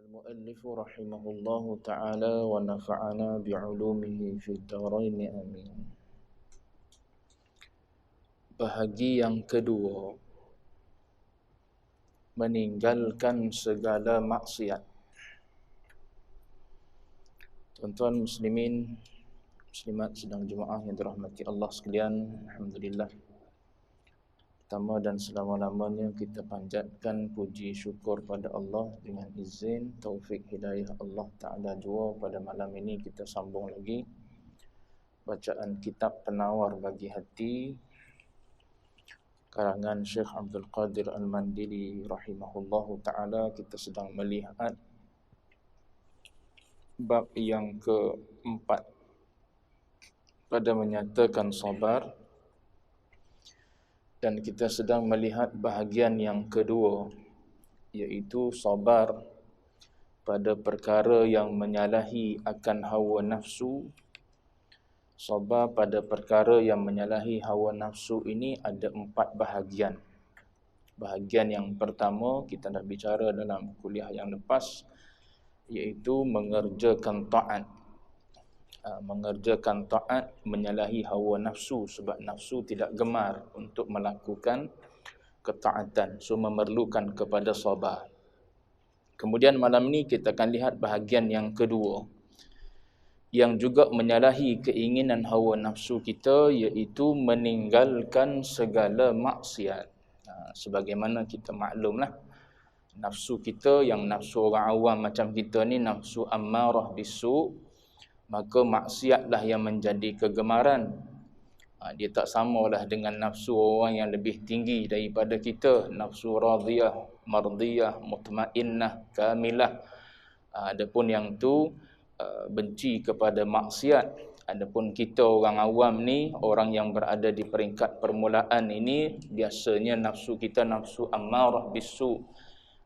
المؤلف رحمه الله تعالى ونفعنا بعلومه في الدارين آمين. Bahagi yang kedua, meninggalkan segala maksiat. Tuan-tuan muslimin, muslimat sedang jemaah yang dirahmati Allah sekalian, alhamdulillah. Pertama dan selama-lamanya kita panjatkan puji syukur pada Allah dengan izin taufik hidayah Allah Ta'ala jua. Pada malam ini kita sambung lagi bacaan kitab Penawar Bagi Hati karangan Syekh Abdul Qadir Al-Mandili rahimahullahu ta'ala. Kita sedang melihat bab yang keempat pada menyatakan sabar, dan kita sedang melihat bahagian yang kedua, iaitu sabar pada perkara yang menyalahi akan hawa nafsu. Sabar pada perkara yang menyalahi hawa nafsu ini ada 4 bahagian. Bahagian yang pertama kita dah bicara dalam kuliah yang lepas, iaitu mengerjakan taat. Mengerjakan taat menyalahi hawa nafsu, sebab nafsu tidak gemar untuk melakukan ketaatan, so memerlukan kepada sabar. Kemudian malam ini kita akan lihat bahagian yang kedua, yang juga menyalahi keinginan hawa nafsu kita, iaitu meninggalkan segala maksiat. Sebagaimana kita maklumlah, nafsu kita, yang nafsu orang awam macam kita ni, nafsu ammarah bisu', maka maksiatlah yang menjadi kegemaran. Dia tak samalah dengan nafsu orang yang lebih tinggi daripada kita, nafsu radiyah, mardiyah, mutmainnah, kamilah. Adapun yang tu benci kepada maksiat. Adapun kita orang awam ni, orang yang berada di peringkat permulaan ini, biasanya nafsu kita nafsu ammarah bisu',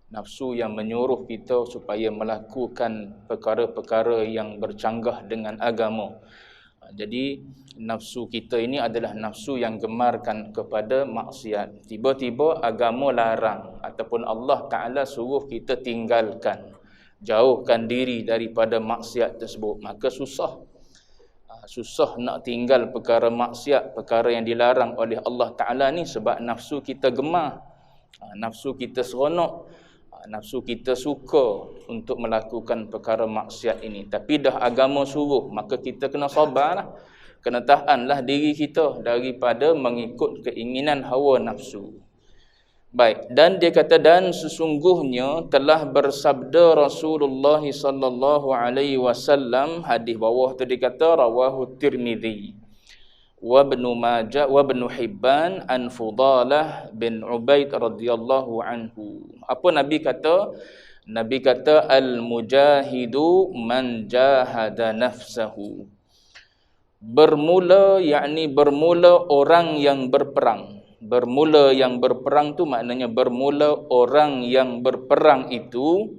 nafsu yang menyuruh kita supaya melakukan perkara-perkara yang bercanggah dengan agama. Jadi nafsu kita ini adalah nafsu yang gemarkan kepada maksiat. Tiba-tiba agama larang ataupun Allah Ta'ala suruh kita tinggalkan, jauhkan diri daripada maksiat tersebut. Maka susah nak tinggal perkara maksiat, perkara yang dilarang oleh Allah Ta'ala ni, sebab nafsu kita gemar, nafsu kita seronok, nafsu kita suka untuk melakukan perkara maksiat ini. Tapi dah agama suruh, maka kita kena sabarlah, kena tahanlah diri kita daripada mengikut keinginan hawa nafsu. Baik, dan dia kata, dan sesungguhnya telah bersabda Rasulullah sallallahu alaihi wasallam, hadis bawah tu dia kata rawahu Tirmizi wa Ibnu Majah wa Ibnu Hibban an Fudalah bin Ubaid radhiyallahu anhu. Apa Nabi kata? Nabi kata al-mujahidu man jahada nafsahu. Bermula, yakni bermula orang yang berperang. Bermula yang berperang tu maknanya bermula orang yang berperang itu,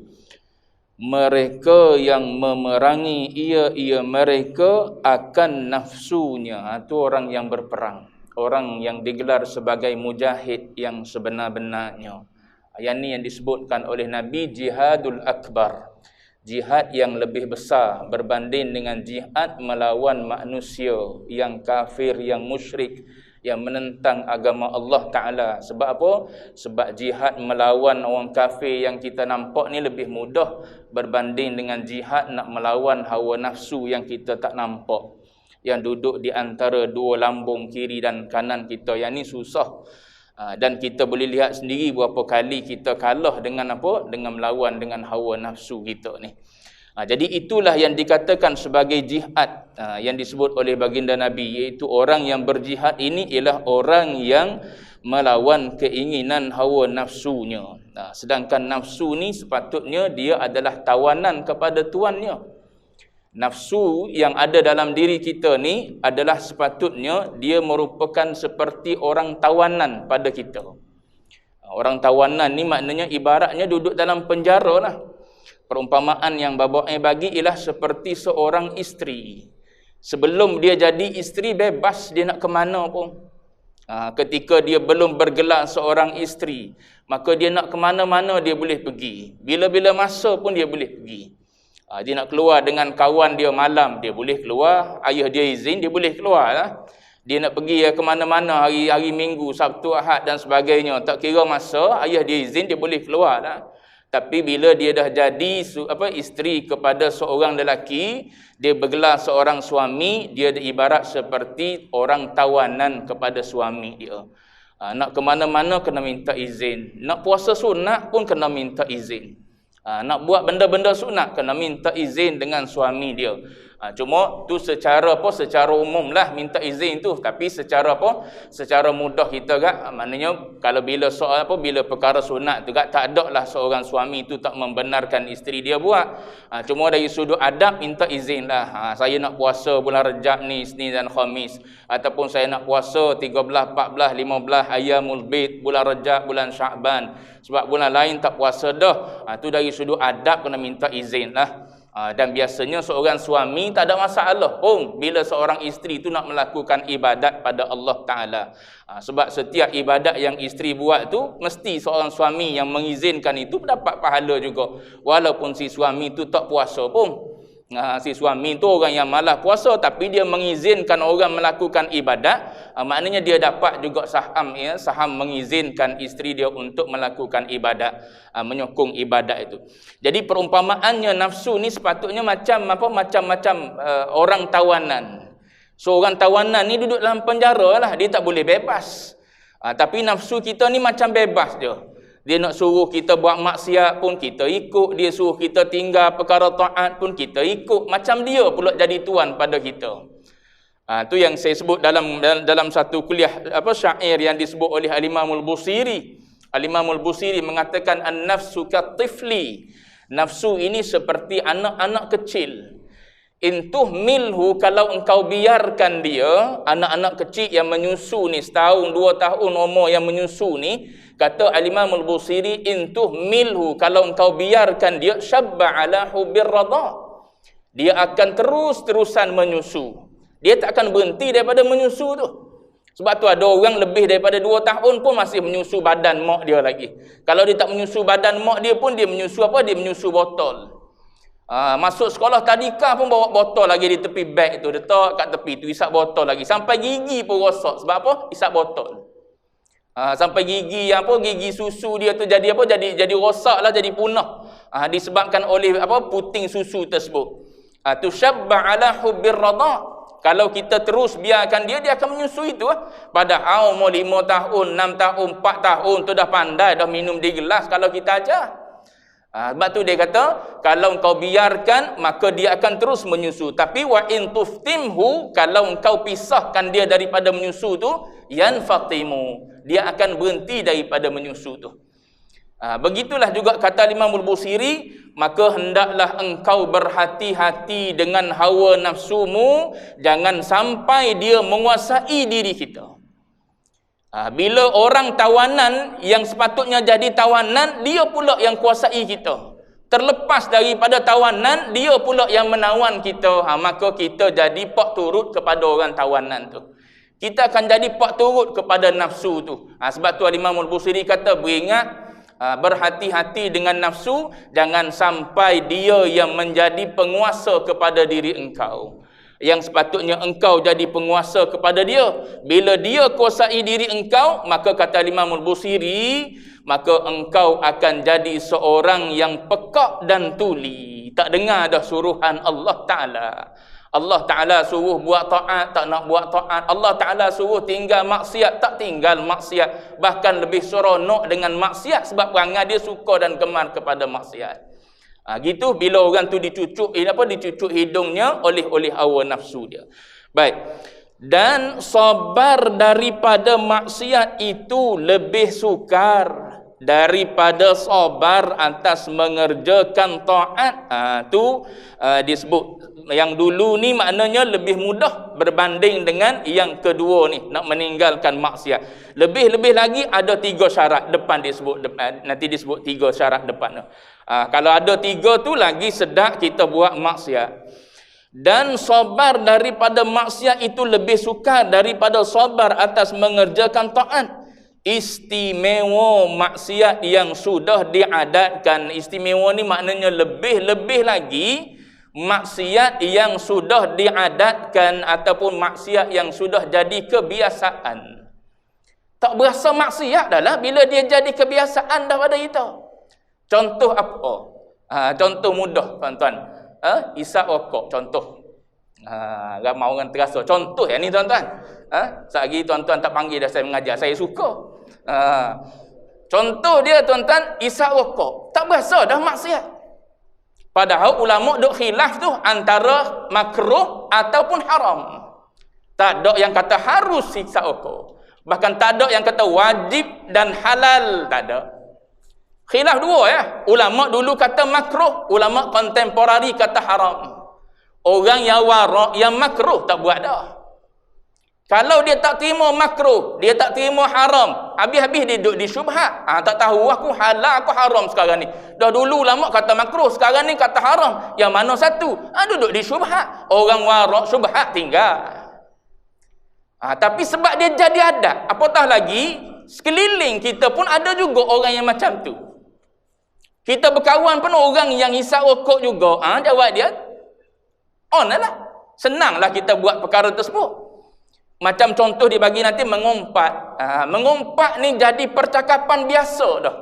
mereka yang memerangi ia mereka akan nafsunya. Itu orang yang berperang, orang yang digelar sebagai mujahid yang sebenar-benarnya. Yang ni yang disebutkan oleh Nabi jihadul akbar, jihad yang lebih besar berbanding dengan jihad melawan manusia yang kafir, yang musyrik, yang menentang agama Allah Ta'ala. Sebab apa? Sebab jihad melawan orang kafir yang kita nampak ni lebih mudah berbanding dengan jihad nak melawan hawa nafsu yang kita tak nampak, yang duduk di antara dua lambung kiri dan kanan kita. Yang ni susah. Dan kita boleh lihat sendiri berapa kali kita kalah dengan apa? Dengan melawan dengan hawa nafsu kita ni. Jadi itulah yang dikatakan sebagai jihad yang disebut oleh baginda Nabi, iaitu orang yang berjihad ini ialah orang yang melawan keinginan hawa nafsunya. Sedangkan nafsu ni sepatutnya dia adalah tawanan kepada tuannya. Nafsu yang ada dalam diri kita ni adalah sepatutnya dia merupakan seperti orang tawanan pada kita. Orang tawanan ni maknanya ibaratnya duduk dalam penjara lah. Perumpamaan yang Baba bagi ialah seperti seorang isteri. Sebelum dia jadi isteri, bebas dia nak ke mana pun. Ketika dia belum bergelar seorang isteri, maka dia nak ke mana-mana dia boleh pergi. Bila-bila masa pun dia boleh pergi. Dia nak keluar dengan kawan dia malam, dia boleh keluar. Ayah dia izin, dia boleh keluar lah. Dia nak pergi ke mana-mana hari Minggu, Sabtu, Ahad dan sebagainya. Tak kira masa, ayah dia izin, dia boleh keluar lah. Tapi bila dia dah jadi isteri kepada seorang lelaki, dia bergelar seorang suami, dia ibarat seperti orang tawanan kepada suami dia. Nak ke mana-mana kena minta izin. Nak puasa sunat pun kena minta izin. Nak buat benda-benda sunat kena minta izin dengan suami dia. Cuma tu secara umum lah minta izin tu, tapi secara mudah kita maknanya kalau bila soal bila perkara sunat tu tak ada lah seorang suami tu tak membenarkan isteri dia buat. Cuma dari sudut adab minta izin lah. Saya nak puasa bulan Rejab ni, Isnin dan Khamis, ataupun saya nak puasa 13, 14, 15 Ayyamul Bid, bulan Rejab, bulan Sya'ban, sebab bulan lain tak puasa dah. Tu dari sudut adab kena minta izin lah. Dan biasanya seorang suami tak ada masalah pun bila seorang isteri tu nak melakukan ibadat pada Allah Ta'ala. Sebab setiap ibadat yang isteri buat tu mesti seorang suami yang mengizinkan itu dapat pahala juga, walaupun si suami tu tak puasa pun. Si suami tu orang yang malas puasa tapi dia mengizinkan orang melakukan ibadat, maknanya dia dapat juga saham mengizinkan isteri dia untuk melakukan ibadat, menyokong ibadat itu. Jadi perumpamaannya nafsu ni sepatutnya macam-macam orang tawanan. Seorang tawanan ni duduk dalam penjara lah, dia tak boleh bebas. Tapi nafsu kita ni macam bebas je. Dia nak suruh kita buat maksiat pun kita ikut, dia suruh kita tinggal perkara taat pun kita ikut, macam dia pula jadi tuan pada kita. Tu yang saya sebut dalam satu kuliah syair yang disebut oleh Al-Imam Al-Busiri. Al-Imam Al-Busiri mengatakan an-nafsu katifli. Nafsu ini seperti anak-anak kecil. Intuh milhu, kalau engkau biarkan dia, anak-anak kecil yang menyusu ni, setahun 2 tahun umur yang menyusu ni, kata Al-Imam Al-Busiri, intuh milhu, kalau engkau biarkan dia, syabba ala hubbir radha, dia akan terus-terusan menyusu. Dia tak akan berhenti daripada menyusu tu. Sebab tu ada orang lebih daripada 2 tahun pun masih menyusu badan mak dia lagi. Kalau dia tak menyusu badan mak dia pun, dia menyusu Dia menyusu botol. Masuk sekolah tadika pun bawa botol lagi di tepi beg tu, letak kat tepi tu, isap botol lagi sampai gigi pun rosak. Sebab apa? Isap botol. Sampai gigi gigi susu dia tu jadi rosak lah, jadi punah. Disebabkan oleh puting susu tersebut. Tusyabba ala hubbir radha. Kalau kita terus biarkan dia akan menyusui tu. Padahal umur 5 tahun, 6 tahun, 4 tahun tu dah pandai, dah minum di gelas kalau kita ajar. Sebab tu dia kata, kalau engkau biarkan maka dia akan terus menyusu. Tapi wa in tuftimhu, kalau engkau pisahkan dia daripada menyusu tu, yanfatimu, dia akan berhenti daripada menyusu tu. Begitulah juga kata Imam Al-Busiri, maka hendaklah engkau berhati-hati dengan hawa nafsumu, jangan sampai dia menguasai diri kita. Bila orang tawanan yang sepatutnya jadi tawanan, dia pula yang kuasai kita. Terlepas daripada tawanan, dia pula yang menawan kita. Maka kita jadi pak turut kepada orang tawanan tu. Kita akan jadi pak turut kepada nafsu tu. Sebab tu Imam Al-Busiri kata, beringat, berhati-hati dengan nafsu, jangan sampai dia yang menjadi penguasa kepada diri engkau. Yang sepatutnya engkau jadi penguasa kepada dia. Bila dia kuasai diri engkau, maka kata Imam Al-Busiri, maka engkau akan jadi seorang yang pekak dan tuli, tak dengar dah suruhan Allah Ta'ala. Allah Ta'ala suruh buat taat, tak nak buat taat. Allah Ta'ala suruh tinggal maksiat, tak tinggal maksiat. Bahkan lebih seronok dengan maksiat, sebab perangai dia suka dan gemar kepada maksiat. Gitu bila orang tu dicucuk hidungnya oleh hawa nafsu dia. Baik. Dan sabar daripada maksiat itu lebih sukar daripada sabar atas mengerjakan taat. Disebut yang dulu ni maknanya lebih mudah berbanding dengan yang kedua ni, nak meninggalkan maksiat. Lebih-lebih lagi ada 3 syarat depan disebut, nanti disebut 3 syarat depan tu. Kalau ada 3 tu lagi sedap kita buat maksiat. Dan sabar daripada maksiat itu lebih sukar daripada sabar atas mengerjakan taat. Istimewa maksiat yang sudah diadatkan. Istimewa ni maknanya lebih-lebih lagi maksiat yang sudah diadatkan ataupun maksiat yang sudah jadi kebiasaan. Tak berasa maksiat dah lah bila dia jadi kebiasaan daripada kita. Contoh apa? Contoh mudah tuan-tuan. Isap rokok contoh. Ramai orang terasa contoh yang ni tuan-tuan. Sehari tuan-tuan tak panggil dah saya mengajar, saya suka. Contoh dia tuan-tuan, isap rokok. Tak berasa dah maksiat. Padahal ulama duk khilaf tu antara makruh ataupun haram. Tak ada yang kata harus isap rokok. Bahkan tak ada yang kata wajib dan halal, tak ada. Khilaf dua ya. Ulama dulu kata makruh, ulama kontemporari kata haram. Orang yang warak, yang makruh tak buat dah. Kalau dia tak terima makruh, dia tak terima haram, habis-habis dia duduk di syubhat. Tak tahu aku halal, aku haram sekarang ni. Dah dulu ulama kata makruh, sekarang ni kata haram. Yang mana satu? Duduk di syubhat. Orang warak syubhat tinggal. Tapi sebab dia jadi adat, apatah lagi sekeliling kita pun ada juga orang yang macam tu. Kita berkawan pun orang yang hisap rokok juga. Jawab dia, on lah. Senanglah kita buat perkara tersebut. Macam contoh dibagi nanti mengumpat. Mengumpat ni jadi percakapan biasa dah.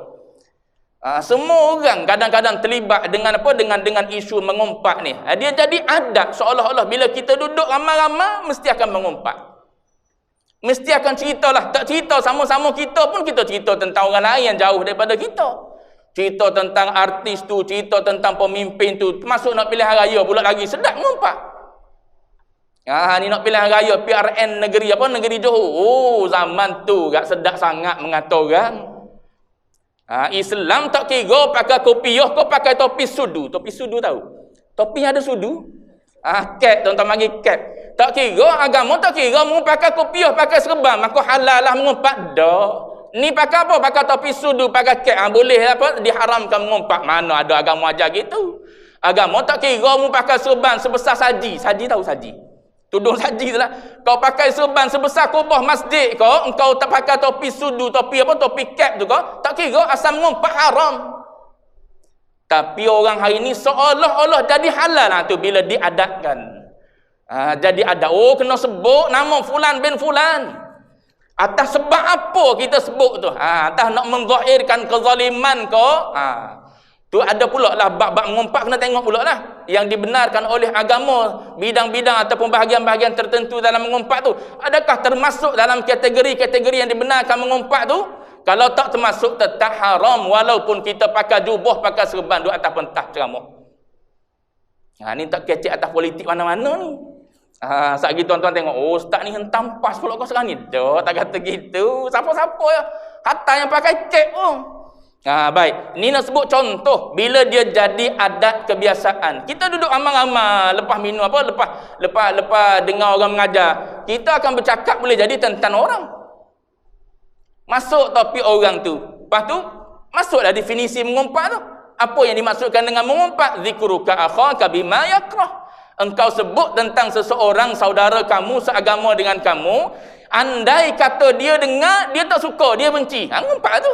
Semua orang kadang-kadang terlibat dengan apa? Dengan isu mengumpat ni. Dia jadi adat seolah-olah bila kita duduk ramai-ramai mesti akan mengumpat. Mesti akan ceritalah. Tak cerita sama-sama kita pun kita cerita tentang orang lain yang jauh daripada kita. Cerita tentang artis tu, cerita tentang pemimpin tu, termasuk nak pilihan raya pula lagi sedap mengumpat. Ni nak pilihan raya PRN negeri apa? Negeri Johor. Zaman tu gak sedap sangat mengatur orang. Islam tak kira pakai kopiah kau pakai topi sudu. Topi sudu tahu? Topi ada sudu. Cap tuan-tuan bagi cap. Tak kira agama, tak kira mau pakai kopiah, pakai serban, aku halal lah mengumpat dah. Ni pakai apa? Pakai topi sudu, pakai cap. Boleh apa? Diharamkan mengumpat. Mana ada agama ajar gitu. Agama tak kira mu pakai serban sebesar saji. Saji tahu saji? Tudung saji tu lah. Kau pakai serban sebesar kubah masjid kau, engkau tak pakai topi sudu, topi apa? Topi cap tu kau, tak kira asal mengumpat haram. Tapi orang hari ni seolah-olah jadi halal lah tu bila diadatkan. Jadi ada, kena sebut nama fulan bin fulan. Atas sebab apa kita sebut tu? Atas nak menzahirkan kezaliman kau. Tu ada pula lah bab-bab mengumpat, kena tengok pula lah yang dibenarkan oleh agama, bidang-bidang ataupun bahagian-bahagian tertentu dalam mengumpat tu. Adakah termasuk dalam kategori-kategori yang dibenarkan mengumpat tu? Kalau tak termasuk tetap haram walaupun kita pakai jubah, pakai serban duduk atas pentas ceramah. Ni tak kecek atas politik mana-mana ni. Saat gitu tuan-tuan tengok, ustaz ni hentam pas pula kau sekarang ni. Dah, tak kata gitu. Siapa-siapa ya? Hatta yang pakai cek pun. Baik. Ni nak sebut contoh bila dia jadi adat kebiasaan. Kita duduk ramai-ramai lepas minum apa? Lepas dengar orang mengajar. Kita akan bercakap boleh jadi tentang orang. Masuk topik orang tu. Lepas tu, masuklah definisi mengumpat tu. Apa yang dimaksudkan dengan mengumpat? Zikruka akhaka bima yakrah. Engkau sebut tentang seseorang saudara kamu seagama dengan kamu, andai kata dia dengar, dia tak suka, dia benci. Ngumpat tu.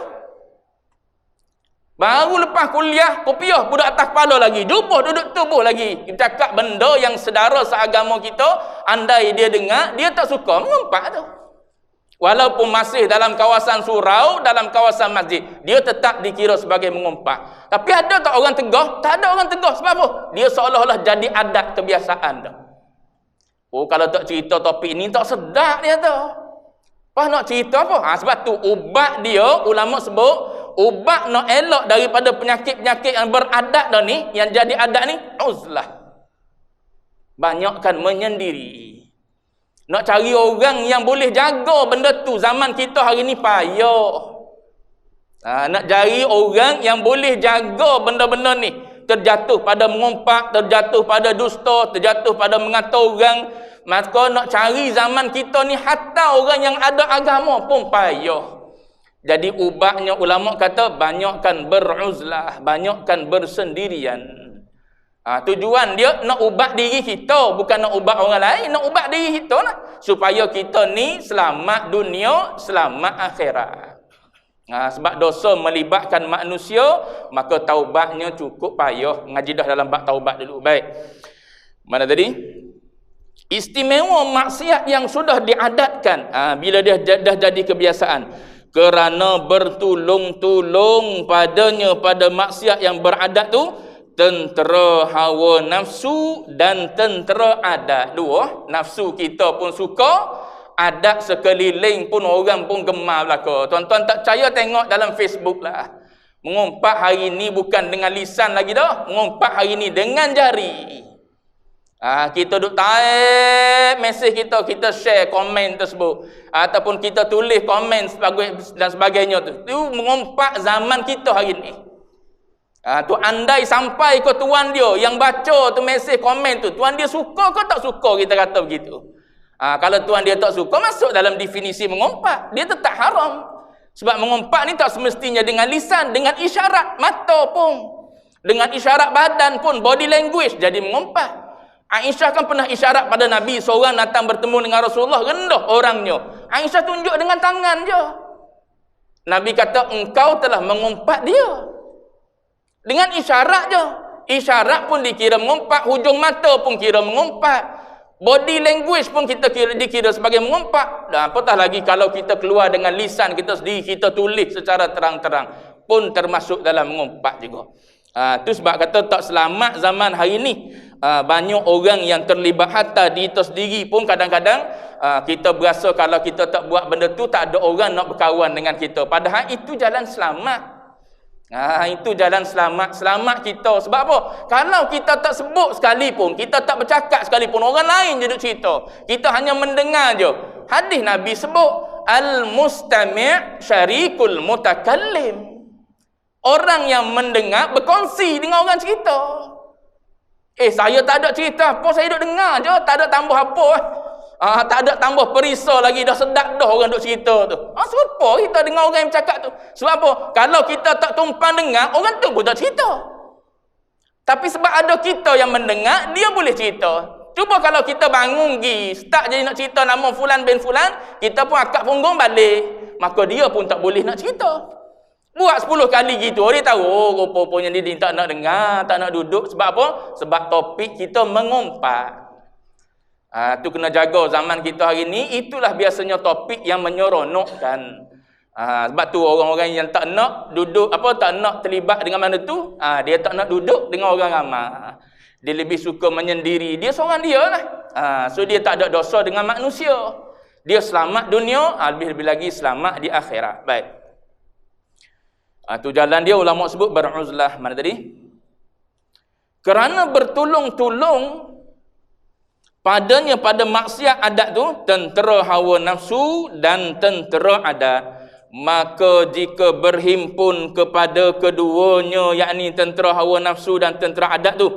Baru lepas kuliah, kopiah budak atas kepala lagi, jubah duduk tubuh lagi. Kita cakap benda yang sedara seagama kita, andai dia dengar, dia tak suka, ngumpat tu. Walaupun masih dalam kawasan surau, dalam kawasan masjid, dia tetap dikira sebagai mengumpat. Tapi ada tak orang tegah? Tak ada orang tegah. Sebab apa? Dia seolah-olah jadi adat kebiasaan dah. Kalau tak cerita topik ni tak sedap dia tu. Pas nak cerita apa? Sebab tu ubat dia, ulama sebut, ubat nak elok daripada penyakit-penyakit yang beradat dah ni, yang jadi adat ni, uzlah. Banyakkan menyendiri. Nak cari orang yang boleh jaga benda tu. Zaman kita hari ni payah. Nak cari orang yang boleh jaga benda-benda ni. Terjatuh pada mengumpat, terjatuh pada dusta, terjatuh pada mengatur orang. Maka nak cari zaman kita ni, hatta orang yang ada agama pun payah. Jadi ubatnya ulama kata banyakkan beruzlah, banyakkan bersendirian. Tujuan dia nak ubat diri kita, bukan nak ubat orang lain, nak ubat diri kita lah. Supaya kita ni selamat dunia, selamat akhirat. Sebab dosa melibatkan manusia, maka taubatnya cukup payah. Ngaji dah dalam bab taubat dulu. Baik. Mana tadi? Istimewa maksiat yang sudah diadatkan, bila dia dah jadi kebiasaan, kerana bertulung-tulung padanya pada maksiat yang beradat tu, tentera hawa nafsu dan tentera adat. Dua, nafsu kita pun suka, adat sekeliling pun orang pun gemar belaka. Tuan-tuan tak percaya, tengok dalam Facebook lah. Mengumpat hari ni bukan dengan lisan lagi dah, mengumpat hari ni dengan jari. Kita duk type mesej kita share komen tersebut, ataupun kita tulis komen dan sebagainya tu. Itu mengumpat zaman kita hari ni. Tu andai sampai ke tuan dia yang baca tu mesej komen tu, tuan dia suka ke tak suka, kita kata begitu. Kalau tuan dia tak suka, masuk dalam definisi mengumpat, dia tetap haram. Sebab mengumpat ni tak semestinya dengan lisan, dengan isyarat mata pun, dengan isyarat badan pun, body language jadi mengumpat. Aisyah kan pernah isyarat pada Nabi, seorang datang bertemu dengan Rasulullah, rendah orangnya. Aisyah tunjuk dengan tangan je. Nabi kata, engkau telah mengumpat dia. Dengan isyarat je. Isyarat pun dikira mengumpat, hujung mata pun kira mengumpat. Body language pun dikira sebagai mengumpat. Dan apatah lagi kalau kita keluar dengan lisan kita sendiri, kita tulis secara terang-terang, pun termasuk dalam mengumpat juga. Itu sebab kata tak selamat zaman hari ni. Banyak orang yang terlibat, hatta diri sendiri pun kadang-kadang kita berasa kalau kita tak buat benda tu, tak ada orang nak berkawan dengan kita. Padahal itu jalan selamat. Itu jalan selamat kita. Sebab apa? Kalau kita tak sebut sekalipun, kita tak bercakap sekalipun, orang lain je duk cerita, kita hanya mendengar je. Hadis Nabi sebut, al-mustami' syarikul mutakallim. Orang yang mendengar berkongsi dengan orang cerita. Saya tak ada cerita apa, saya duk dengar je, tak ada tambah apa. Tak ada tambah perisa lagi, dah sedap dah orang duk cerita tu. Siapa kita dengar orang yang bercakap tu? Sebab apa? Kalau kita tak tumpang dengar, orang tu pun tak cerita. Tapi sebab ada kita yang mendengar, dia boleh cerita. Cuba kalau kita bangun pergi, start jadi nak cerita nama fulan bin fulan, kita pun akak punggung balik, maka dia pun tak boleh nak cerita. Buat 10 kali gitu, dia tahu, rupa-rupanya dia tak nak dengar, tak nak duduk. Sebab apa? Sebab topik kita mengumpat. Tu kena jaga zaman kita hari ni. Itulah biasanya topik yang menyeronokkan. Sebab tu orang-orang yang tak nak duduk, tak nak terlibat dengan mana tu, dia tak nak duduk dengan orang ramai. Dia lebih suka menyendiri, dia seorang dia lah. So dia tak ada dosa dengan manusia. Dia selamat dunia, lebih-lebih lagi selamat di akhirat. Baik. Tu jalan dia, ulama sebut beruzlah. Mana tadi? Kerana bertulung-tulung padanya pada maksiat adat tu, tentera hawa nafsu dan tentera adat, maka jika berhimpun kepada keduanya, yakni tentera hawa nafsu dan tentera adat tu,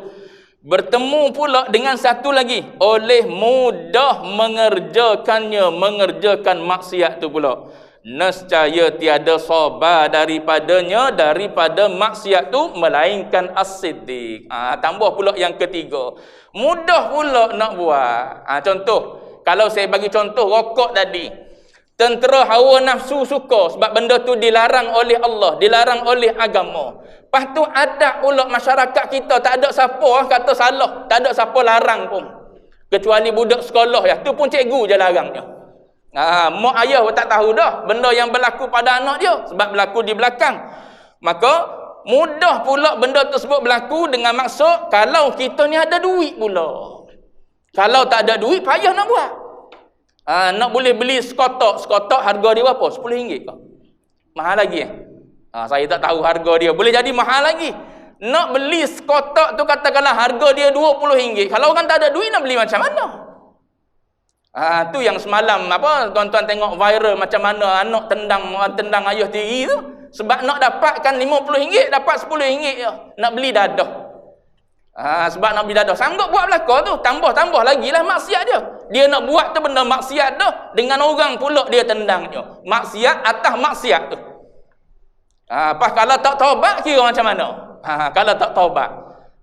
bertemu pula dengan satu lagi, oleh mudah mengerjakan maksiat tu pula, nescaya tiada sabar daripadanya, daripada maksiat tu, melainkan as-siddiq. Tambah pula yang ketiga, mudah pula nak buat. Contoh, kalau saya bagi contoh rokok tadi, tentera hawa nafsu suka sebab benda tu dilarang oleh Allah, dilarang oleh agama. Lepas tu ada pula masyarakat kita, tak ada siapa kata salah, tak ada siapa larang pun, kecuali budak sekolah ya, tu pun cikgu je larangnya. Mak ayah pun tak tahu dah benda yang berlaku pada anak dia, sebab berlaku di belakang. Maka mudah pula benda tersebut berlaku dengan maksud kalau kita ni ada duit pula. Kalau tak ada duit, payah nak buat. Nak boleh beli sekotak harga dia berapa? RM10 kau. Mahal lagi saya tak tahu harga dia, boleh jadi mahal lagi. Nak beli sekotak tu katakanlah harga dia RM20. Kalau orang tak ada duit, nak beli macam mana? Tu yang semalam tuan-tuan tengok viral, macam mana anak tendang ayah tiri tu, sebab nak dapatkan RM50 dapat RM10 je, nak beli dadah. Sebab nak beli dadah, sanggup buat belaka tu, tambah lagi lah maksiat dia. Dia nak buat tu benda maksiat dah, dengan orang pula dia tendangnya. Maksiat atas maksiat tu. Kalau tak taubat kira macam mana? Kalau tak taubat,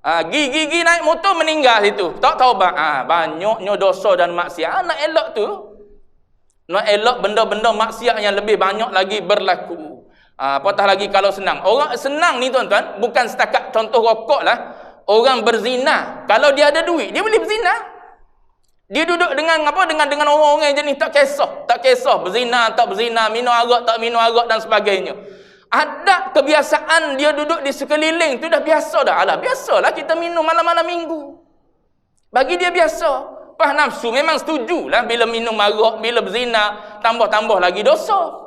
Gigi naik motor meninggal situ. Tak taubat. Banyaknya dosa dan maksiat. Nak elok tu. Nak elok benda-benda maksiat yang lebih banyak lagi berlaku. Apatah lagi kalau senang. Orang senang ni tuan-tuan, bukan setakat contoh rokok lah. Orang berzina. Kalau dia ada duit, dia boleh berzina. Dia duduk dengan apa? Dengan orang-orang jenis tak kisah berzina, tak berzina, minum arak, tak minum arak dan sebagainya. Ada kebiasaan dia duduk di sekeliling tu dah biasa dah. Alah, biasalah kita minum malam-malam minggu. Bagi dia biasa. Pas nafsu memang setujulah bila minum arak, bila berzina, tambah-tambah lagi dosa.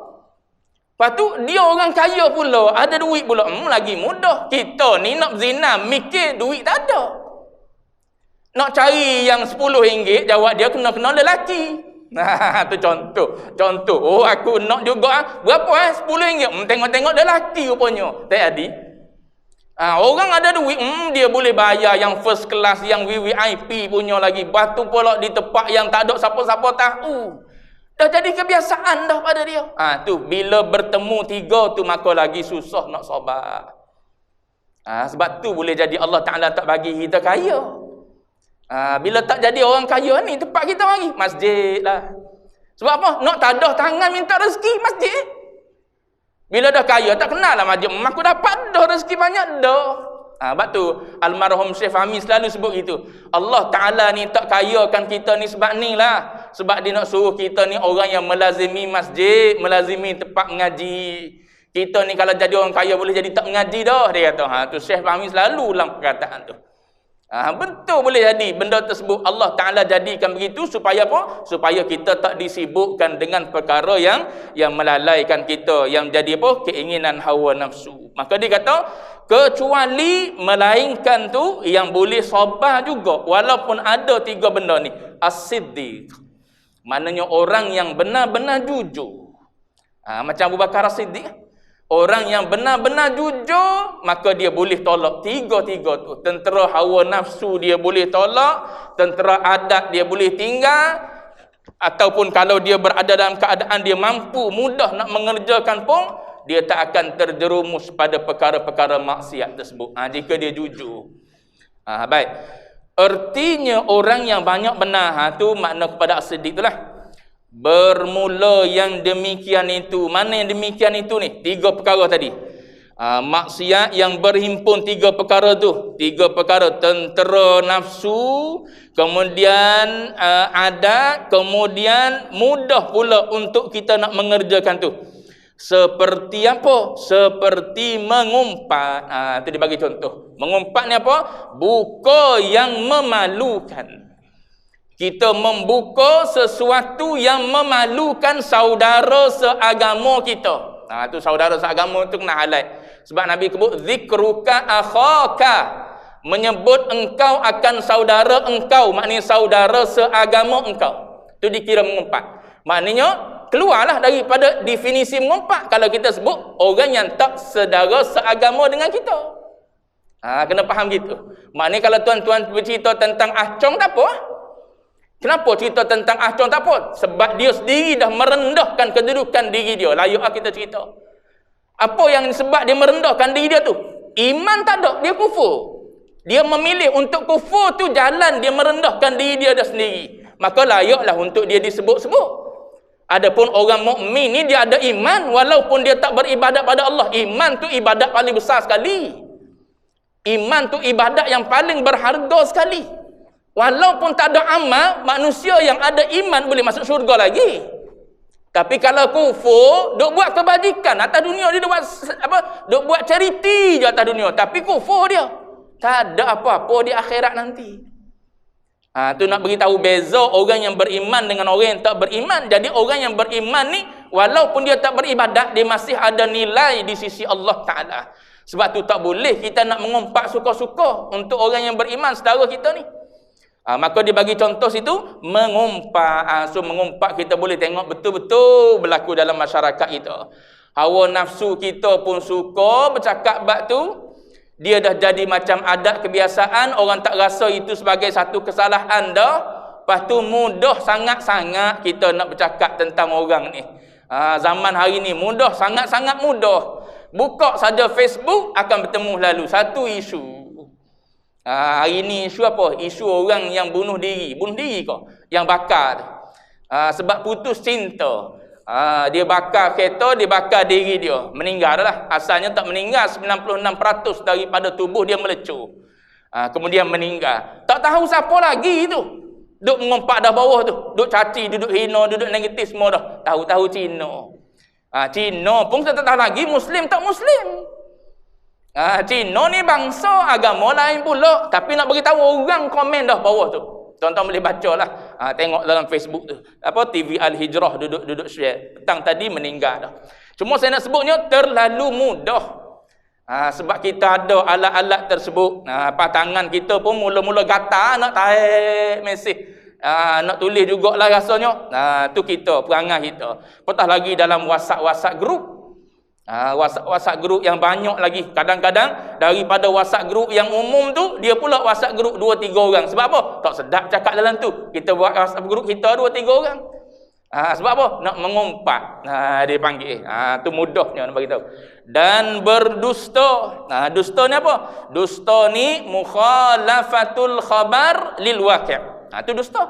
Lepas tu dia orang kaya pula, ada duit pula. Lagi mudah. Kita ni nak berzina, mikir duit tak ada. Nak cari yang RM10, jawab dia kena lelaki. Tu contoh. Oh, aku nak juga. Berapa RM10? Tengok-tengok lelaki rupanya. Tak ada. Orang ada duit, dia boleh bayar yang first class, yang VVIP punya lagi. Batu pula di tempat yang tak ada siapa-siapa tahu. Dah jadi kebiasaan dah pada dia. Tu bila bertemu tiga tu maka lagi susah nak sabar. Sebab tu boleh jadi Allah Ta'ala tak bagi kita kaya. Bila tak jadi orang kaya ni, tempat kita mari masjid lah. Sebab apa? Nak tadah tangan minta rezeki masjid. Bila dah kaya tak kenal lah masjid. Aku dapat dah rezeki banyak dah. Sebab tu almarhum Syekh Fahmi selalu sebut gitu. Allah Ta'ala ni tak kayakan kita ni sebab ni lah. Sebab dia nak suruh kita ni orang yang melazimi masjid, melazimi tempat mengaji. Kita ni kalau jadi orang kaya boleh jadi tak mengaji dah. Dia kata, tu Syekh Fahmi selalu ulang perkataan tu. Betul boleh jadi benda tersebut Allah Ta'ala jadikan begitu supaya apa? Supaya kita tak disibukkan dengan perkara yang melalaikan kita, yang jadi apa? Keinginan hawa nafsu. Maka dia kata kecuali melainkan tu yang boleh sabar juga walaupun ada tiga benda ni. As-Siddiq, maknanya orang yang benar-benar jujur. Macam Abu Bakar As-Siddiq. Orang yang benar-benar jujur, maka dia boleh tolak tiga-tiga tu. Tentera hawa nafsu dia boleh tolak, tentera adat dia boleh tinggal, ataupun kalau dia berada dalam keadaan dia mampu mudah nak mengerjakan pun, dia tak akan terjerumus pada perkara-perkara maksiat tersebut. Jika dia jujur. Baik. Artinya orang yang banyak benar, tu makna kepada As-Siddiq itulah. Bermula yang demikian itu. Mana yang demikian itu ni? Tiga perkara tadi. Maksiat yang berhimpun tiga perkara tu. Tiga perkara. Tentera nafsu, kemudian adat, kemudian mudah pula untuk kita nak mengerjakan tu. Seperti apa? Seperti mengumpat. Itu dia bagi contoh. Mengumpat ni apa? Buka yang memalukan. Kita membuka sesuatu yang memalukan saudara seagama kita. Tu saudara seagama tu kena highlight. Sebab Nabi sebut zikruka akhaka, menyebut engkau akan saudara engkau, maknanya saudara seagama engkau. Tu dikira mengumpat. Maknanya keluarlah daripada definisi mengumpat kalau kita sebut orang yang tak saudara seagama dengan kita. Kena faham gitu. Maknanya kalau tuan-tuan bercerita tentang Ahcong tak apa. Kenapa cerita tentang Ahcong tak apa? Sebab dia sendiri dah merendahkan kedudukan diri dia. Layak kita cerita. Apa yang sebab dia merendahkan diri dia tu? Iman tak ada, dia kufur. Dia memilih untuk kufur tu jalan dia merendahkan diri dia dah sendiri. Maka layaklah untuk dia disebut-sebut. Adapun orang mukmin ni dia ada iman walaupun dia tak beribadat pada Allah. Iman tu ibadat paling besar sekali. Iman tu ibadat yang paling berharga sekali. Walaupun tak ada amal, manusia yang ada iman boleh masuk syurga lagi. Tapi kalau kufur, duk buat kebajikan atas dunia, dia duk buat apa? Duk buat charity je atas dunia, tapi kufur dia. Tak ada apa-apa di akhirat nanti. Tu nak beritahu beza orang yang beriman dengan orang yang tak beriman. Jadi orang yang beriman ni walaupun dia tak beribadat, dia masih ada nilai di sisi Allah Ta'ala. Sebab tu tak boleh kita nak mengumpat suka-suka untuk orang yang beriman saudara kita ni. Maka dia bagi contoh situ mengumpat. So mengumpat kita boleh tengok betul-betul berlaku dalam masyarakat kita. Hawa nafsu kita pun suka bercakap bab tu. Dia dah jadi macam adat kebiasaan. Orang tak rasa itu sebagai satu kesalahan dah. Lepas tu mudah sangat-sangat kita nak bercakap tentang orang ni. Zaman hari ni mudah, sangat-sangat mudah. Buka saja Facebook akan bertemu lalu satu isu. Hari ni isu apa? Isu orang yang bunuh diri. Bunuh diri kau? Yang bakar tu. Sebab putus cinta. Dia bakar kereta, dia bakar diri dia. Meninggal lah. Asalnya tak meninggal. 96% daripada tubuh dia melecur. Kemudian meninggal. Tak tahu siapa lagi tu. Duk mengompak dah bawah tu. Duk caci, duduk hina, duduk negatif semua dah. Tahu-tahu Cina. Cina pun tak tahu lagi Muslim tak Muslim. Cina ni bangsa agama lain pula. Tapi nak beritahu orang komen dah bawah tu. Tuan-tuan boleh baca lah. Tengok dalam Facebook tu. TV Al-Hijrah duduk share. Petang tadi meninggal dah. Cuma saya nak sebutnya terlalu mudah. Sebab kita ada alat-alat tersebut. Tangan kita pun mula-mula gatal nak tarik mesej. Nak tulis jugalah rasanya. Tu kita, perangai kita. Petah lagi dalam WhatsApp group. WhatsApp group yang banyak lagi. Kadang-kadang daripada WhatsApp group yang umum tu, dia pula WhatsApp group 2-3 orang. Sebab apa? Tak sedap cakap dalam tu. Kita buat WhatsApp group kita 2-3 orang. Sebab apa? Nak mengumpat. Dia panggil. Tu mudahnya nak bagi tahu. Dan berdusta. Dusta ni apa? Dusta ni mukhalafatul khabar lil waqi'. Tu dusta.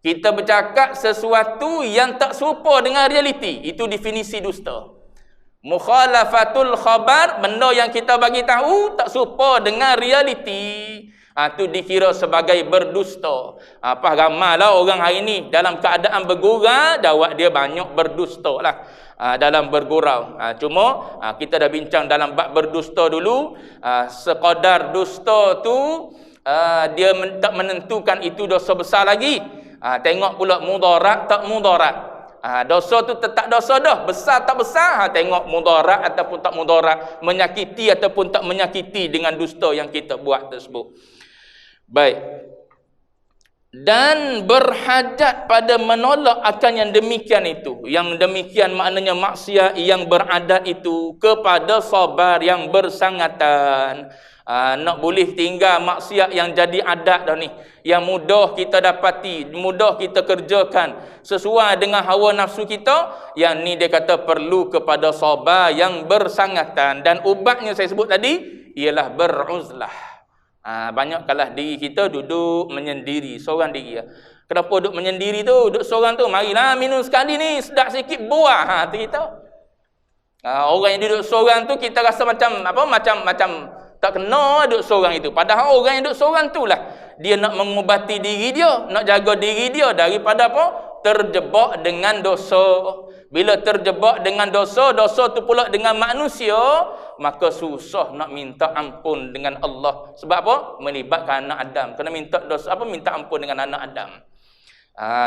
Kita bercakap sesuatu yang tak serupa dengan realiti. Itu definisi dusta. Mukhalafatul khabar, benda yang kita bagi tahu tak serupa dengan realiti. Itu dikira sebagai berdusta. Ramailah orang hari ni dalam keadaan bergurau, jawab dia banyak berdusta lah. Dalam bergurau. Cuma kita dah bincang dalam bab berdusta dulu. Sekadar dusta tu dia tak menentukan itu dosa besar lagi. Tengok pula mudarat tak mudarat. Dosa tu tetap dosa dah. Besar tak besar, tengok mudarat ataupun tak mudarat. Menyakiti ataupun tak menyakiti dengan dusta yang kita buat tersebut. Baik. Dan berhajat pada menolak akan yang demikian itu. Yang demikian maknanya maksiat yang beradat itu kepada sabar yang bersangatan. Nak boleh tinggal maksiat yang jadi adat dah ni, yang mudah kita dapati, mudah kita kerjakan sesuai dengan hawa nafsu kita. Yang ni dia kata perlu kepada sabar yang bersangatan. Dan ubatnya saya sebut tadi ialah beruzlah. Banyak kalah diri kita duduk menyendiri seorang diri. Kenapa duduk menyendiri tu, duduk seorang tu? Marilah minum sekali ni, sedap sikit buah. Tu kita. Orang yang duduk seorang tu kita rasa macam macam tak kena duduk seorang itu. Padahal orang yang duduk seorang tu lah dia nak mengubati diri dia, nak jaga diri dia daripada apa? Terjebak dengan dosa. Bila terjebak dengan dosa, dosa tu pula dengan manusia, maka susah nak minta ampun dengan Allah. Sebab apa? Melibatkan anak Adam. Kena minta dosa minta ampun dengan anak Adam.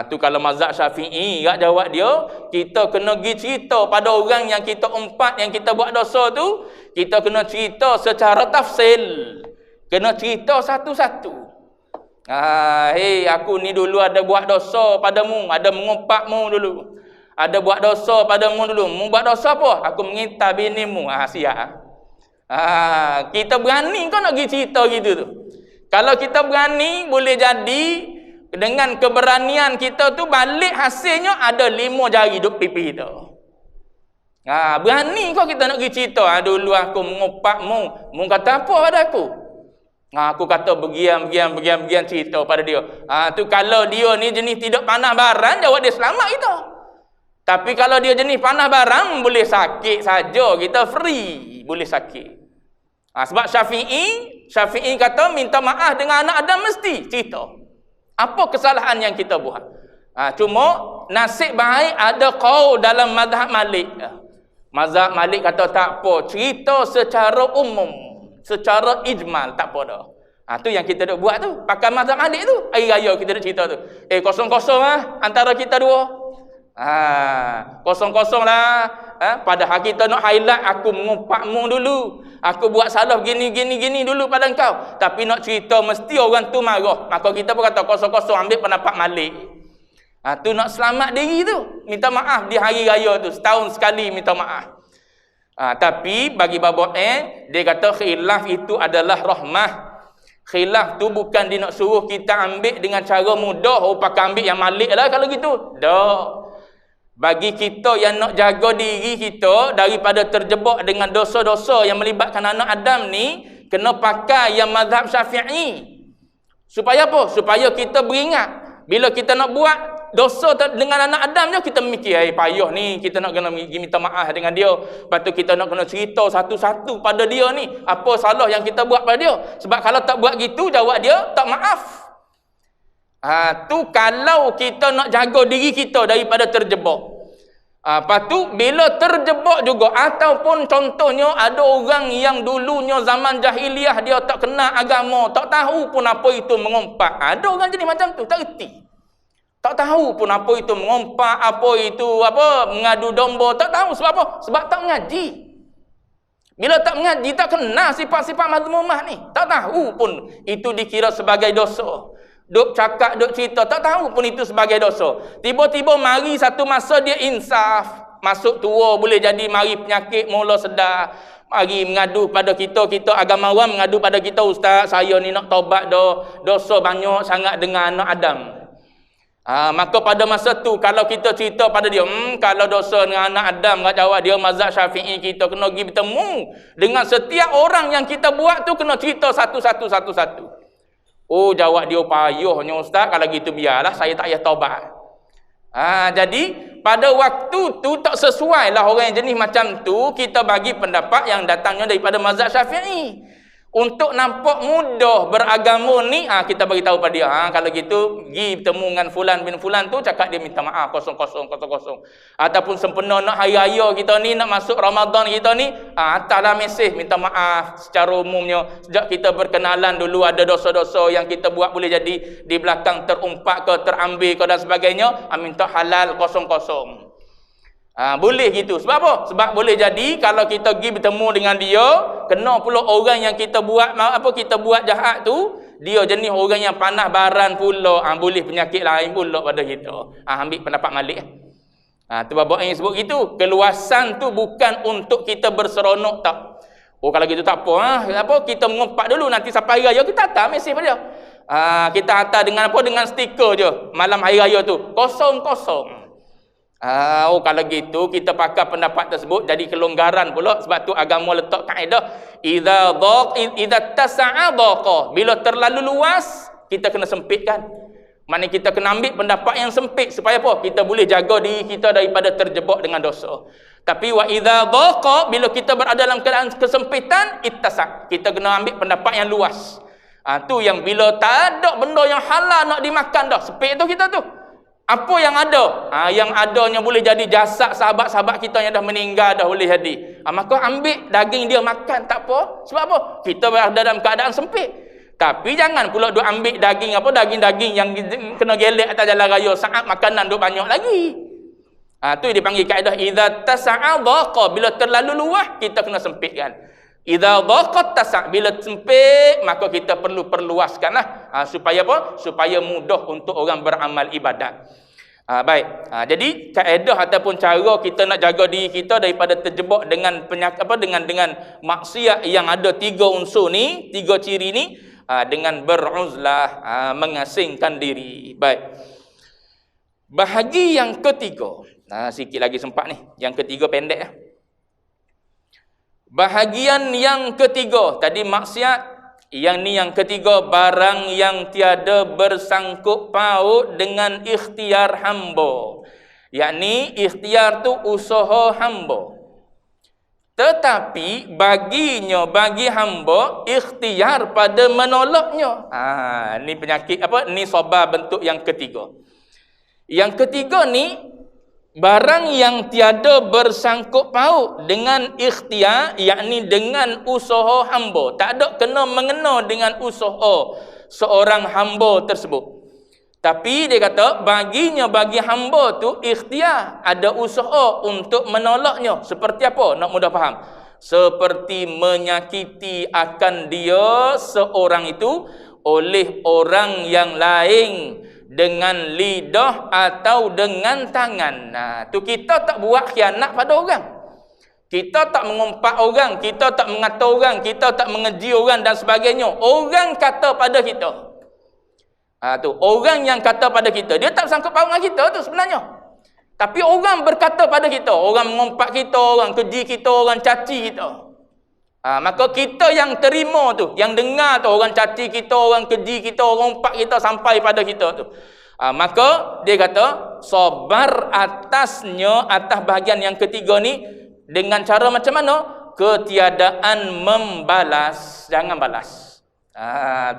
Tu kalau mazhab Syafi'i, jawab dia, kita kena pergi cerita pada orang yang kita umpat, yang kita buat dosa tu, kita kena cerita secara tafsil. Kena cerita satu-satu. Hei, aku ni dulu ada buat dosa padamu, ada mengumpatmu dulu. Ada buat dosa padamu dulu. Mu buat dosa apa? Aku mengintai binimu. Siap. Kita berani kau nak pergi cerita gitu tu. Kalau kita berani, boleh jadi dengan keberanian kita tu balik hasilnya ada 5 jari duk pipi kita. Berani kau kita nak pergi cerita. Dulu aku mengupakmu. Mu kata apa pada aku? Aku kata begian cerita pada dia. Tu kalau dia ni jenis tidak panah barang, jawab dia selamat kita. Tapi kalau dia jenis panah barang, boleh sakit saja. Kita free. Boleh sakit. Sebab Syafi'i kata minta maaf dengan anak Adam mesti cerita. Apa kesalahan yang kita buat? Cuma nasib baik ada qaul dalam mazhab Malik. Mazhab Malik kata tak apa, cerita secara umum, secara ijmal tak apa dah. Tu yang kita duk buat tu, pakai mazhab Malik tu. Hari raya kita duk cerita tu. Kosong-kosong antara kita dua. Kosong-kosong lah. Padahal kita nak highlight aku mengumpatmu dulu. Aku buat salah gini dulu pada engkau. Tapi nak cerita mesti orang tu marah. Maka kita pun kata kosong-kosong, ambil pendapat Malik. Tu nak selamat diri tu. Minta maaf di hari raya tu. Setahun sekali minta maaf. Tapi bagi Babak dia kata khilaf itu adalah rahmah. Khilaf tu bukan dia nak suruh kita ambil dengan cara mudah. Pakai ambil yang Malik lah kalau gitu. Tak. Bagi kita yang nak jaga diri kita daripada terjebak dengan dosa-dosa yang melibatkan anak Adam ni, kena pakai yang mazhab Syafi'i. Supaya apa? Supaya kita beringat bila kita nak buat dosa dengan anak Adam je, kita mikir, payah ni, kita nak kena minta maaf dengan dia. Lepas tu kita nak kena cerita satu-satu pada dia ni, apa salah yang kita buat pada dia. Sebab kalau tak buat gitu, jawab dia, tak maaf. Tu kalau kita nak jaga diri kita daripada terjebak. Lepas tu, bila terjebak juga, ataupun contohnya ada orang yang dulunya zaman jahiliah, dia tak kenal agama, tak tahu pun apa itu mengumpat. Ada orang jenis macam tu, tak erti. Tak tahu pun apa itu mengumpat, apa itu mengadu domba, tak tahu. Sebab apa? Sebab tak mengaji. Bila tak mengaji, tak kenal sifat-sifat mazmumah ni, tak tahu pun itu dikira sebagai dosa. Duk cakap, duk cerita, tak tahu pun itu sebagai dosa. Tiba-tiba mari satu masa dia insaf, masuk tua, boleh jadi mari penyakit mula sedar, mari mengadu pada kita agamawan mengadu pada kita, ustaz, saya ni nak taubat dah, dosa banyak sangat dengan anak Adam. Maka pada masa tu kalau kita cerita pada dia, kalau dosa dengan anak Adam, kat jawab dia mazhab Syafi'i, kita kena pergi bertemu dengan setiap orang yang kita buat tu, kena cerita satu-satu. Oh, jawab dia, payahnya ustaz, kalau gitu biarlah, saya tak payah taubat. Jadi pada waktu tu tak sesuai lah orang yang jenis macam tu, kita bagi pendapat yang datangnya daripada mazhab Syafi'i. Untuk nampak mudah beragama ni, kita bagi tahu pada dia, kalau gitu pergi bertemu dengan fulan bin fulan tu, cakap dia minta maaf 0000. Ataupun sempena nak hari raya kita ni, nak masuk Ramadan kita ni, hantarlah mesej minta maaf secara umumnya. Sejak kita berkenalan dulu ada dosa-dosa yang kita buat, boleh jadi di belakang terumpat ke, terambil ke dan sebagainya, minta halal 00. Boleh gitu. Sebab apa? Sebab boleh jadi kalau kita pergi bertemu dengan dia, kena pula orang yang kita buat kita buat jahat tu, dia jenis orang yang panas baran pula, boleh penyakit lain pula pada kita. Ambil pendapat Malik. Tu babak yang sebut gitu. Keluasan tu bukan untuk kita berseronok, tak. Oh, kalau gitu tak apa. Kita mengumpat dulu, nanti sampai hari raya kita hantar mesej pada dia. Kita hantar dengan dengan stiker je. Malam hari raya tu 00. Kalau gitu kita pakai pendapat tersebut, jadi kelonggaran pula. Sebab tu agama letak kaedah idza tasa'a daqa. Bila terlalu luas, kita kena sempitkan. Maknanya kita kena ambil pendapat yang sempit, supaya apa? Kita boleh jaga diri kita daripada terjebak dengan dosa. Tapi wa idza daqa, bila kita berada dalam keadaan kesempitan, ittasa'. Kita kena ambil pendapat yang luas. Tu yang bila tak ada benda yang halal nak dimakan dah, sempit tu kita tu. Apa yang ada? Yang adanya boleh jadi jasad sahabat-sahabat kita yang dah meninggal, dah boleh jadi. Maka ambil daging dia makan, tak apa. Sebab apa? Kita berada dalam keadaan sempit. Tapi jangan pula duk ambil daging-daging yang kena gelek atas jalan raya, saat makanan duk banyak lagi. Tu dia panggil kaedah idza tasa'a daqa. Bila terlalu luas, kita kena sempitkan. Idza daqat tasa', bila sempit, maka kita perlu perluaskanlah, supaya apa? Supaya mudah untuk orang beramal ibadat. Baik. Jadi kaedah ataupun cara kita nak jaga diri kita daripada terjebak dengan penyakit dengan maksiat yang ada 3 unsur ni, 3 ciri ni, dengan beruzlah, mengasingkan diri. Baik. Bahagi yang ketiga. Sikit lagi sempat ni. Yang ketiga pendek. Bahagian yang ketiga, tadi maksiat, yang ni yang ketiga, barang yang tiada bersangkut paut dengan ikhtiar hamba. Yakni ikhtiar tu usaha hamba. Tetapi bagi hamba ikhtiar pada menolaknya. Ni penyakit ni sabar bentuk yang ketiga. Yang ketiga ni, barang yang tiada bersangkut paut dengan ikhtiar, yakni dengan usaha hamba. Tak ada kena mengena dengan usaha seorang hamba tersebut. Tapi dia kata bagi hamba tu ikhtiar, ada usaha untuk menolaknya. Seperti apa? Nak mudah faham. Seperti menyakiti akan dia seorang itu oleh orang yang lain dengan lidah atau dengan tangan. Tu kita tak buat khianat pada orang. Kita tak mengumpat orang, kita tak mengata orang, kita tak mengeji orang dan sebagainya. Orang kata pada kita. Tu orang yang kata pada kita, dia tak sangkut paut dengan kita tu sebenarnya. Tapi orang berkata pada kita, orang mengumpat kita, orang keji kita, orang caci kita. Maka kita yang terima tu, yang dengar tu, orang caci kita, orang keji kita, orang umpat kita sampai pada kita tu, maka dia kata sabar atasnya, atas bahagian yang ketiga ni dengan cara macam mana? Ketiadaan membalas, jangan balas.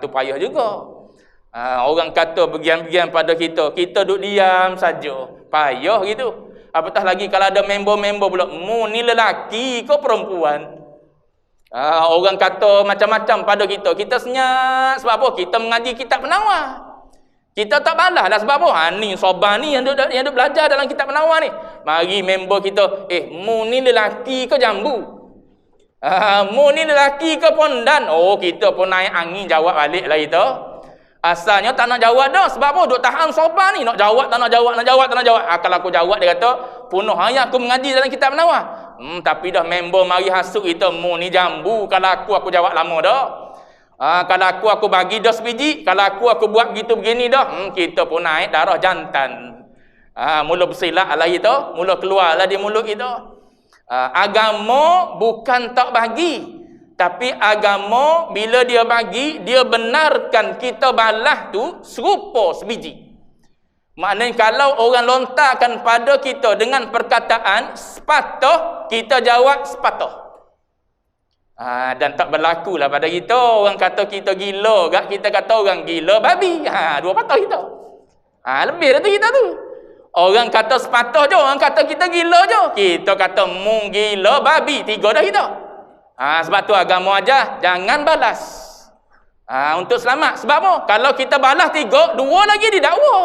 Tu payah juga. Orang kata bergiam-giam pada kita, kita duduk diam saja, payah gitu. Apatah lagi kalau ada member-member pula, mu ni lelaki ke perempuan? Orang kata macam-macam pada kita, kita senyap. Sebab apa? Kita mengaji kitab penawar, kita tak balas dah. Sebab apa? Ni Sabar ni yang duk belajar dalam kitab penawar ni. Mari member kita, mu ni lelaki ke jambu? Mu ni lelaki ke pondan? Oh, kita pun naik angin jawab balik lah kita. Asalnya tak nak jawab dah. Sebab apa? Duk tahan Sabar ni, nak jawab tak nak jawab, nak jawab tak nak jawab. Kalau aku jawab, dia kata punuh ayat aku mengaji dalam kitab penawar. Tapi dah member mari hasut kita, mu ni jambu. Kalau aku jawab lama dah. Kalau aku bagi dah sebiji. Kalau aku buat begitu begini dah, kita pun naik darah jantan. Mula bersilap lah kita, mula keluar lah di mulut kita. Agama bukan tak bagi, tapi agama bila dia bagi, dia benarkan kita balas tu serupa sebiji. Maknanya kalau orang lontarkan pada kita dengan perkataan sepatah, kita jawab sepatah. Dan tak berlaku lah pada kita. Orang kata kita gila gak, kita kata orang gila babi. Dua patah kita. Lebih dari kita tu. Orang kata sepatah je, orang kata kita gila je. Kita kata mu gila babi, tiga dah kita. Sebab tu agama ajar jangan balas. Untuk selamat. Sebab apa? Kalau kita balas tiga, dua lagi didakwa.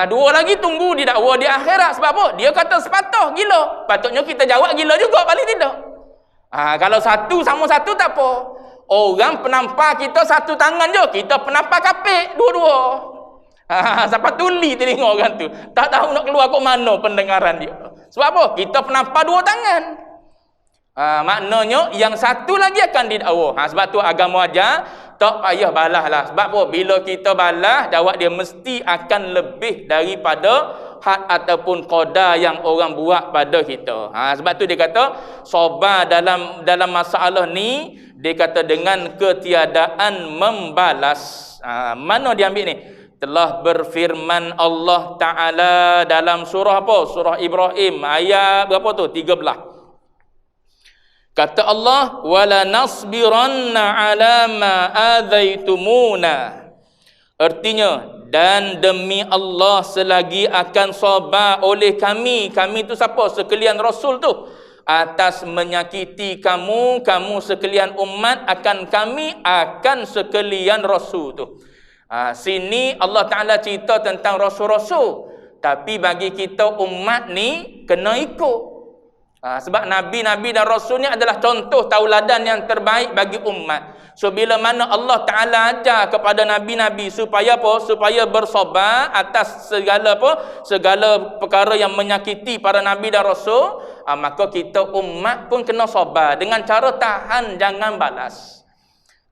Dua lagi tunggu didakwa di akhirat. Sebab apa? Dia kata sepatah gila. Patutnya kita jawab gila juga, paling tidak. Kalau satu sama satu tak apa. Orang penampar kita satu tangan je, kita penampar kapek dua-dua. Sampai tuli telinga orang tu, tak tahu nak keluar kok mana pendengaran dia. Sebab apa? Kita penampar dua tangan. Maknanya yang satu lagi akan didakwa. Sebab tu agama ajar tak payah balas lah. Sebab apa? Bila kita balas, jawab dia mesti akan lebih daripada had ataupun qada yang orang buat pada kita. Sebab tu dia kata sabar dalam masalah ni, dia kata dengan ketiadaan membalas. Mana dia ambil ni? Telah berfirman Allah Ta'ala dalam surah apa? Surah Ibrahim ayat berapa tu? 13. Kata Allah, wala nasbiranna ala ma adzaitumuna. Artinya, dan demi Allah selagi akan sabar oleh kami tu siapa? Sekalian Rasul tu, atas menyakiti kamu sekalian umat, kami akan sekalian Rasul tu. Sini Allah Ta'ala cerita tentang Rasul-Rasul, tapi bagi kita umat ni kena ikut. Sebab Nabi-Nabi dan Rasul ni adalah contoh tauladan yang terbaik bagi umat. So bila mana Allah Ta'ala ajar kepada Nabi-Nabi supaya apa? Supaya bersabar atas segala perkara yang menyakiti para Nabi dan Rasul, maka kita umat pun kena sabar dengan cara tahan, jangan balas.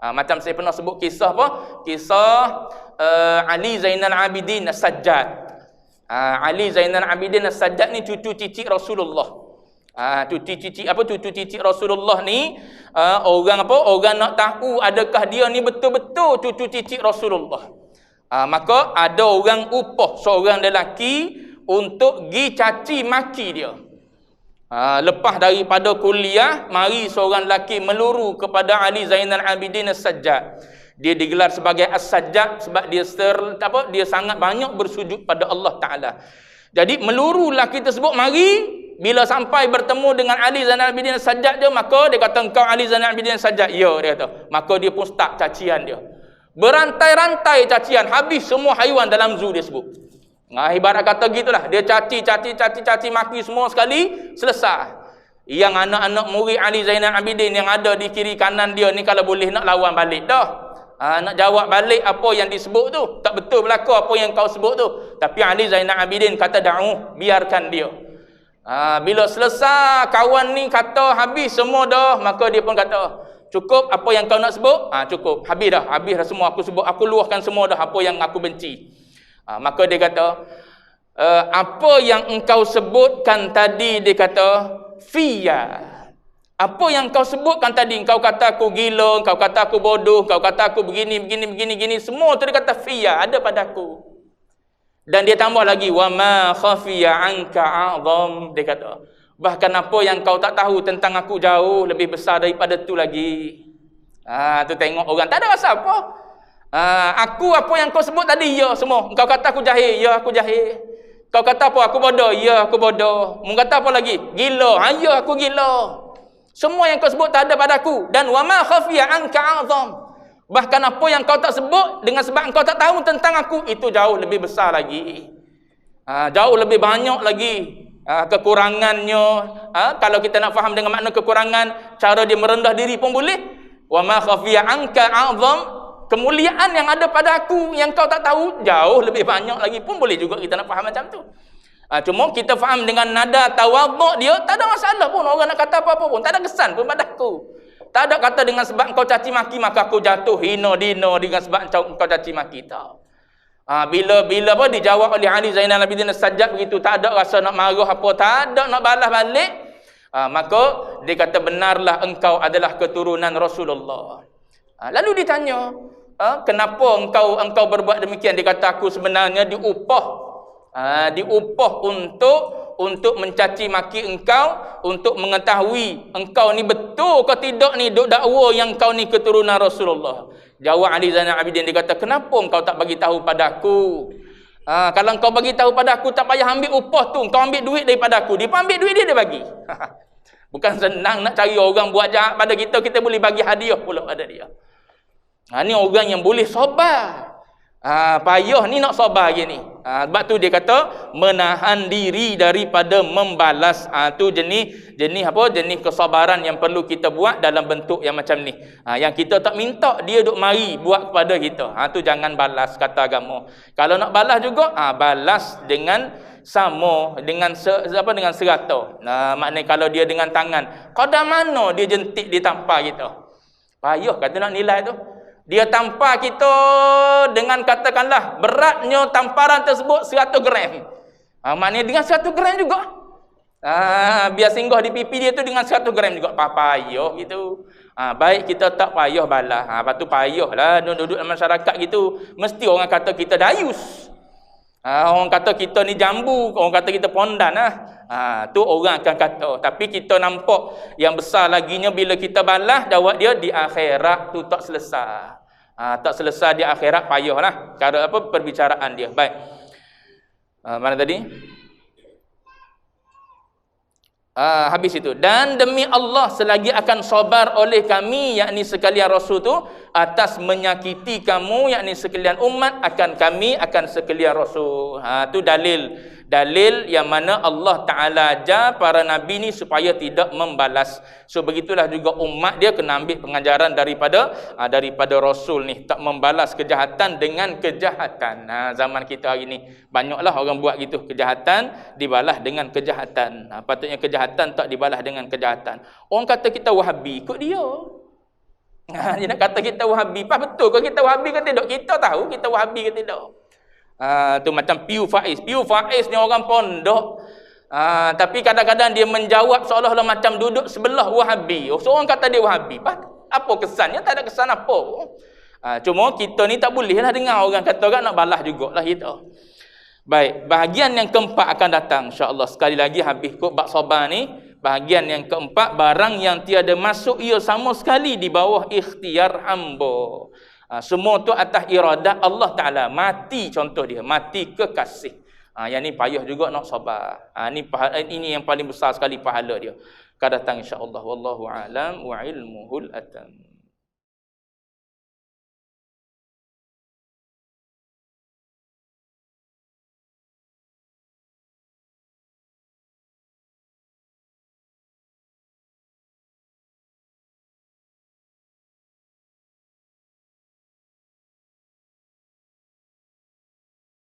Macam saya pernah sebut kisah apa? Kisah Ali Zainal Abidin As-Sajjad. Ali Zainal Abidin As-Sajjad ni cucu cicit Rasulullah. Cucu cicit Rasulullah ni, orang nak tahu adakah dia ni betul-betul cucu cicit Rasulullah. Maka ada orang upah seorang lelaki untuk pergi caci maki dia. Lepas daripada kuliah, mari seorang lelaki meluru kepada Ali Zainal Abidin As-Sajjad. Dia digelar sebagai As-Sajjad sebab dia sangat banyak bersujud pada Allah Ta'ala. Jadi meluru lelaki tersebut mari. Bila sampai bertemu dengan Ali Zainal Abidin As-Sajjad dia, maka dia kata, engkau Ali Zainal Abidin As-Sajjad? Ya, dia kata. Maka dia pun start cacian dia. Berantai-rantai cacian, habis semua haiwan dalam zoo dia sebut. Ibarat kata gitulah, dia caci maki semua sekali, selesai. Yang anak-anak murid Ali Zainal Abidin yang ada di kiri kanan dia ni, kalau boleh nak lawan balik dah. Nak jawab balik apa yang disebut tu. Tak betul berlaku apa yang kau sebut tu. Tapi Ali Zainal Abidin kata, biarkan dia. Bila selesai kawan ni kata habis semua dah, maka dia pun kata, cukup apa yang kau nak sebut? Cukup, habis dah semua aku sebut, aku luahkan semua dah apa yang aku benci. Maka dia kata, apa yang engkau sebutkan tadi, dia kata, fiya. Apa yang kau sebutkan tadi, kau kata aku gila, kau kata aku bodoh, kau kata aku begini, semua tu dia kata fiya, ada padaku. Dan dia tambah lagi, wa ma khafiya anka a'zam, dia kata, bahkan apa yang kau tak tahu tentang aku jauh lebih besar daripada tu lagi. Tu tengok orang tak ada rasa apa. Aku apa yang kau sebut tadi, ya semua. Kau kata aku jahil, ya aku jahil. Kau kata apa, aku bodoh, ya aku bodoh. Mu kata apa lagi, gila, ya aku gila. Semua yang kau sebut tak ada padaku. Dan wa ma khafiya anka a'zam, bahkan apa yang kau tak sebut dengan sebab kau tak tahu tentang aku, itu jauh lebih besar lagi. Jauh lebih banyak lagi kekurangannya. Kalau kita nak faham dengan makna kekurangan, cara dia merendah diri pun boleh. Wa ma khafiya anka a'zam, kemuliaan yang ada pada aku yang kau tak tahu jauh lebih banyak lagi pun boleh juga kita nak faham macam tu. Cuma kita faham dengan nada tawaduk dia, tak ada masalah pun. Orang nak kata apa-apa pun, tak ada kesan pun pada aku. Tak ada kata dengan sebab kau caci maki maka aku jatuh hina dina dengan sebab kau caci maki, tak. Bila apa dijawab oleh Ali Zainal Abidin As-Sajjad begitu, tak ada rasa nak marah apa, tak ada nak balas balik. Maka dia kata, benarlah engkau adalah keturunan Rasulullah. Lalu ditanya, kenapa engkau berbuat demikian? Dia kata, aku sebenarnya diupah untuk mencaci maki engkau, untuk mengetahui engkau ni betul ke tidak ni duk dakwa yang kau ni keturunan Rasulullah. Jawab Ali Zainal Abidin, dia kata, kenapa engkau tak bagi tahu padaku? Kalau engkau bagi tahu padaku, tak payah ambil upah tu, engkau ambil duit daripada aku. Dia pun ambil duit dia bagi. Bukan senang nak cari orang buat jahat pada kita, kita boleh bagi hadiah pula pada dia. Ni orang yang boleh sabar. Payah ni nak sabar lagi ni. Sebab tu dia kata menahan diri daripada membalas. Tu jenis kesabaran yang perlu kita buat dalam bentuk yang macam ni. Yang kita tak minta dia duk mari buat kepada kita. Tu jangan balas, kata agama. Kalau nak balas juga, balas dengan sama, dengan dengan serata. Maknanya kalau dia dengan tangan, qadar mana dia jentik, dia tampar kita. Payah kata nak nilai tu. Dia tampar kita dengan katakanlah beratnya tamparan tersebut 100 gram. Maknanya dengan 100 gram juga. Biar singgah di pipi dia tu dengan 100 gram juga. Payah gitu. Baik kita tak payah balas. Lepas tu payahlah duduk dalam masyarakat gitu. Mesti orang kata kita dayus. Orang kata kita ni jambu. Orang kata kita pondan lah. Tu orang akan kata. Tapi kita nampak yang besar laginya bila kita balas, jawab dia di akhirat tu tak selesai. Tak selesai di akhirat, payahlah. Cara apa perbicaraan dia. Baik. Mana tadi? Habis itu. Dan demi Allah selagi akan sabar oleh kami, yakni sekalian Rasul tu, atas menyakiti kamu, yakni sekalian umat, akan kami, akan sekalian Rasul. Tu dalil yang mana Allah Ta'ala ajar para Nabi ni supaya tidak membalas. So begitulah juga umat dia kena ambil pengajaran daripada Rasul ni. Tak membalas kejahatan dengan kejahatan. Zaman kita hari ni banyaklah orang buat gitu. Kejahatan dibalas dengan kejahatan. Patutnya kejahatan tak dibalas dengan kejahatan. Orang kata kita Wahabi, ikut dia. Dia nak kata kita Wahabi. Betul ke kita Wahabi ke tidak? Kita tahu kita Wahabi ke tidak. Tu macam Piu Faiz ni orang pondok, tapi kadang-kadang dia menjawab seolah-olah macam duduk sebelah Wahabi. So orang kata dia Wahabi, apa kesannya? Tak ada kesan apa. Cuma kita ni tak boleh lah dengar orang kata orang nak balas jugalah kita. Baik, bahagian yang keempat akan datang insya-Allah. Sekali lagi habis kot bab sabar ni. Bahagian yang keempat, barang yang tiada masuk ia sama sekali di bawah ikhtiar hamba. Semua tu atas iradat Allah Ta'ala. Mati contoh dia, mati kekasih. Yang ni payah juga nak sabar. Ini yang paling besar sekali pahala dia. Akan datang insya-Allah. Wallahu a'lam wa ilmuhul atam.